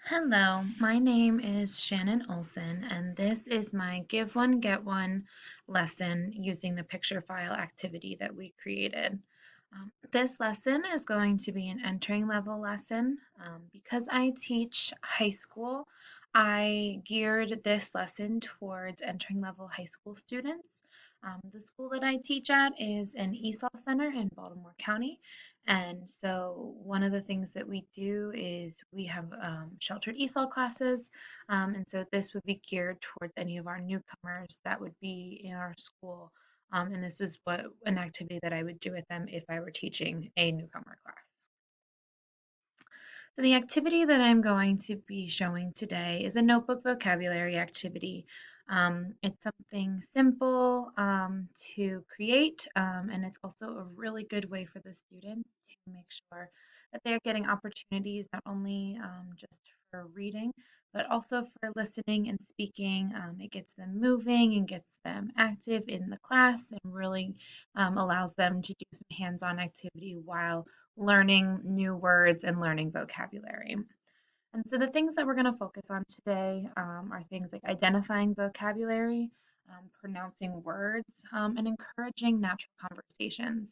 Hello, my name is Shannon Olsen, and this is my Give One, Get One lesson using the picture file activity that we created. This lesson is going to be an entering level lesson. Because I teach high school, I geared this lesson towards entering level high school students. The school that I teach at is an ESOL center in Baltimore County. And so one of the things that we do is we have sheltered ESOL classes. And so this would be geared towards any of our newcomers that would be in our school. And this is an activity that I would do with them if I were teaching a newcomer class. So the activity that I'm going to be showing today is a notebook vocabulary activity. It's something simple to create, and it's also a really good way for the students to make sure that they're getting opportunities not only just for reading, but also for listening and speaking. It gets them moving and gets them active in the class and really allows them to do some hands-on activity while learning new words and learning vocabulary. And so the things that we're going to focus on today are things like identifying vocabulary, pronouncing words, and encouraging natural conversations.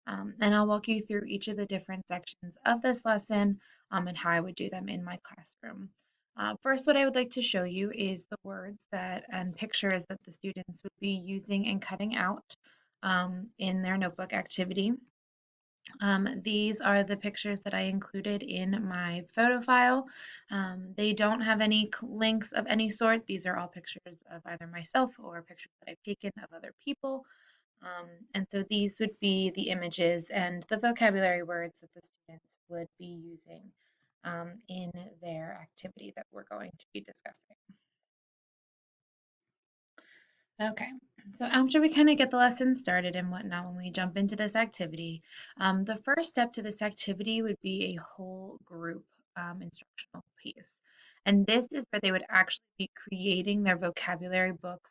And I'll walk you through each of the different sections of this lesson and how I would do them in my classroom. First, what I would like to show you is the words that and pictures that the students would be using and cutting out in their notebook activity. These are the pictures that I included in my photo file. They don't have any links of any sort. These are all pictures of either myself or pictures that I've taken of other people. And so these would be the images and the vocabulary words that the students would be using in their activity that we're going to be discussing. Okay, so after we kind of get the lesson started and whatnot, when we jump into this activity, the first step to this activity would be a whole group instructional piece. And this is where they would actually be creating their vocabulary books,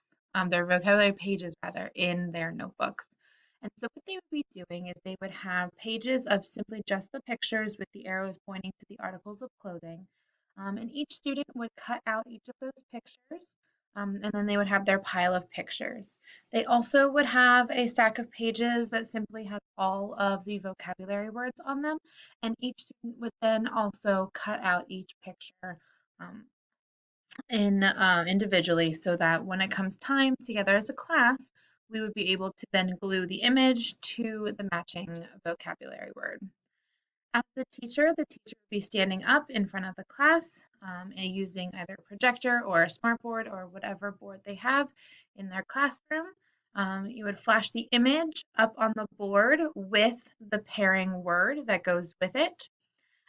their vocabulary pages rather, in their notebooks. And so what they would be doing is they would have pages of simply just the pictures with the arrows pointing to the articles of clothing. And each student would cut out each of those pictures and then they would have their pile of pictures. They also would have a stack of pages that simply has all of the vocabulary words on them, and each student would then also cut out each picture um, individually so that when it comes time together as a class, we would be able to then glue the image to the matching vocabulary word. As the teacher would be standing up in front of the class and using either a projector or a smartboard or whatever board they have in their classroom. You would flash the image up on the board with the pairing word that goes with it.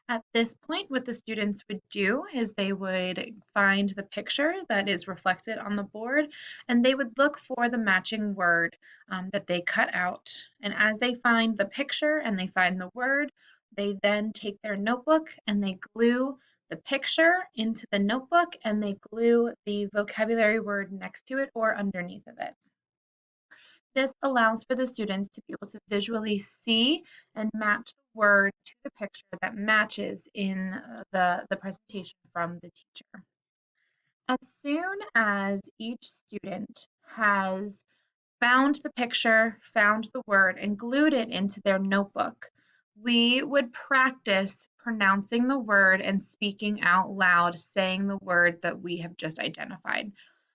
At this point, what the students would do is they would find the picture that is reflected on the board and they would look for the matching word that they cut out. And as they find the picture and they find the word, they then take their notebook and they glue the picture into the notebook and they glue the vocabulary word next to it or underneath of it. This allows for the students to be able to visually see and match the word to the picture that matches in the presentation from the teacher. As soon as each student has found the picture, found the word, and glued it into their notebook, we would practice pronouncing the word and speaking out loud, saying the word that we have just identified.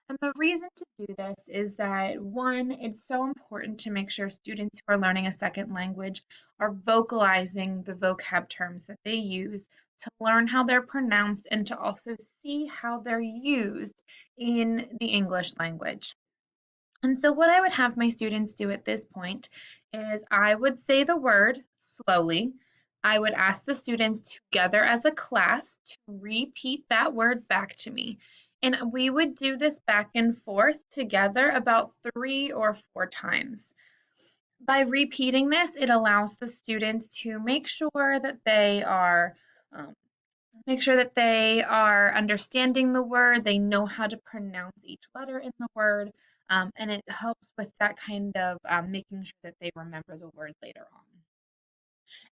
And the reason to do this is that one, it's so important to make sure students who are learning a second language are vocalizing the vocab terms that they use to learn how they're pronounced and to also see how they're used in the English language. And so what I would have my students do at this point is I would say the word slowly. I would ask the students together as a class to repeat that word back to me. And we would do this back and forth together about 3 or 4 times. By repeating this, it allows the students to um, make sure that they are understanding the word, they know how to pronounce each letter in the word, and it helps with that kind of making sure that they remember the word later on.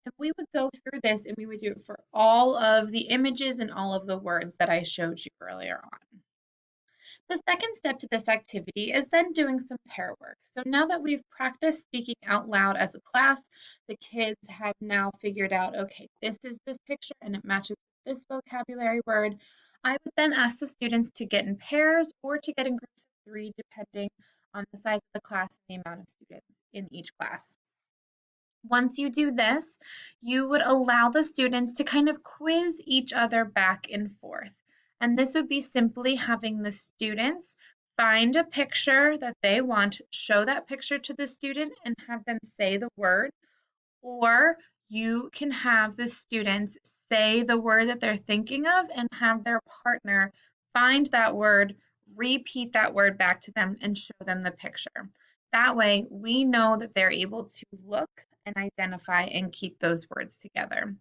And we would go through this and we would do it for all of the images and all of the words that I showed you earlier on. The second step to this activity is then doing some pair work. So now that we've practiced speaking out loud as a class, the kids have now figured out, okay, this is this picture and it matches this vocabulary word. I would then ask the students to get in pairs or to get in groups of 3, depending on the size of the class and the amount of students in each class. Once you do this, you would allow the students to kind of quiz each other back and forth. And this would be simply having the students find a picture that they want, show that picture to the student, and have them say the word. Or you can have the students say the word that they're thinking of and have their partner find that word, repeat that word back to them, and show them the picture. That way, we know that they're able to look and identify and keep those words together.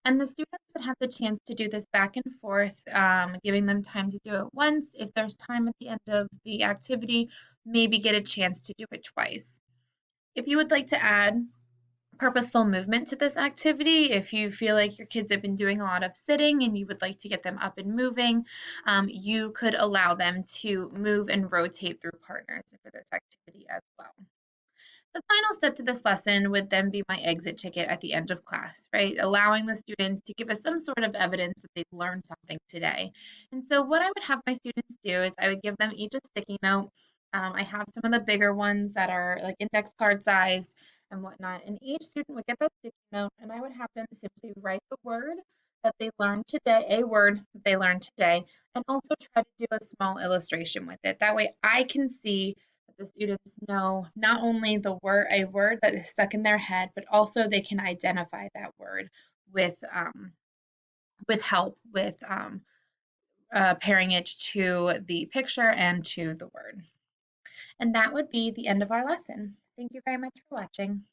And the students would have the chance to do this back and forth, giving them time to do it once. If there's time at the end of the activity, maybe get a chance to do it twice. If you would like to add purposeful movement to this activity, if you feel like your kids have been doing a lot of sitting and you would like to get them up and moving, you could allow them to move and rotate through partners for this activity as well. The final step to this lesson would then be my exit ticket at the end of class, right? Allowing the students to give us some sort of evidence that they've learned something today. And so what I would have my students do is I would give them each a sticky note. I have some of the bigger ones that are like index card sized and whatnot. And each student would get that sticky note and I would have them simply write the word that they learned today, a word that they learned today, and also try to do a small illustration with it. That way I can see the students know not only a word that is stuck in their head, but also they can identify that word with help with pairing it to the picture and to the word. And that would be the end of our lesson. Thank you very much for watching.